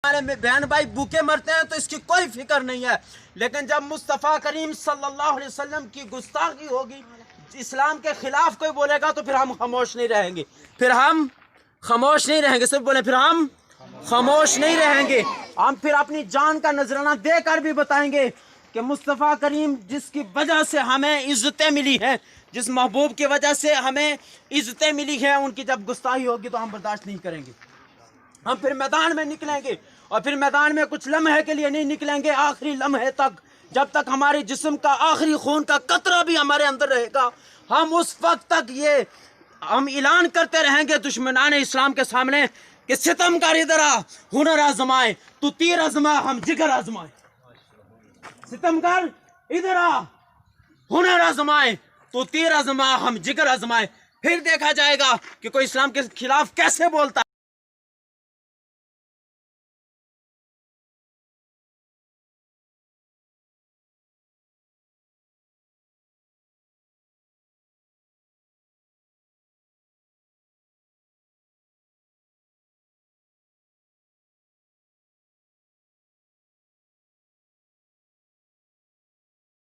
ہمارے بہن بھائی بھوکے مرتے ہیں تو اس کی کوئی فکر نہیں ہے، لیکن جب مصطفیٰ کریم صلی اللہ علیہ وسلم کی گستاخی ہوگی، اسلام کے خلاف کوئی بولے گا تو پھر ہم خاموش نہیں رہیں گے، پھر ہم خاموش نہیں رہیں گے، صرف بولیں پھر ہم خاموش نہیں رہیں گے، ہم پھر اپنی جان کا نذرانہ دے کر بھی بتائیں گے کہ مصطفیٰ کریم جس کی وجہ سے ہمیں عزتیں ملی ہیں، جس محبوب کی وجہ سے ہمیں عزتیں ملی ہیں، ان کی جب گستاخی ہوگی تو ہم برداشت نہیں کریں گے، ہم پھر میدان میں نکلیں گے، اور پھر میدان میں کچھ لمحے کے لیے نہیں نکلیں گے، آخری لمحے تک، جب تک ہمارے جسم کا آخری خون کا قطرہ بھی ہمارے اندر رہے گا، ہم اس وقت تک یہ ہم اعلان کرتے رہیں گے دشمنان اسلام کے سامنے کہ ستمگر ادھر آ، ہنر آزمائے، تو تیر آزما ہم جگر آزمائے، ستمگر ادھر آ، ہنر آزمائے، تو تیر آزما ہم جگر آزمائے، پھر دیکھا جائے گا کہ کوئی اسلام کے خلاف کیسے بولتا ہے۔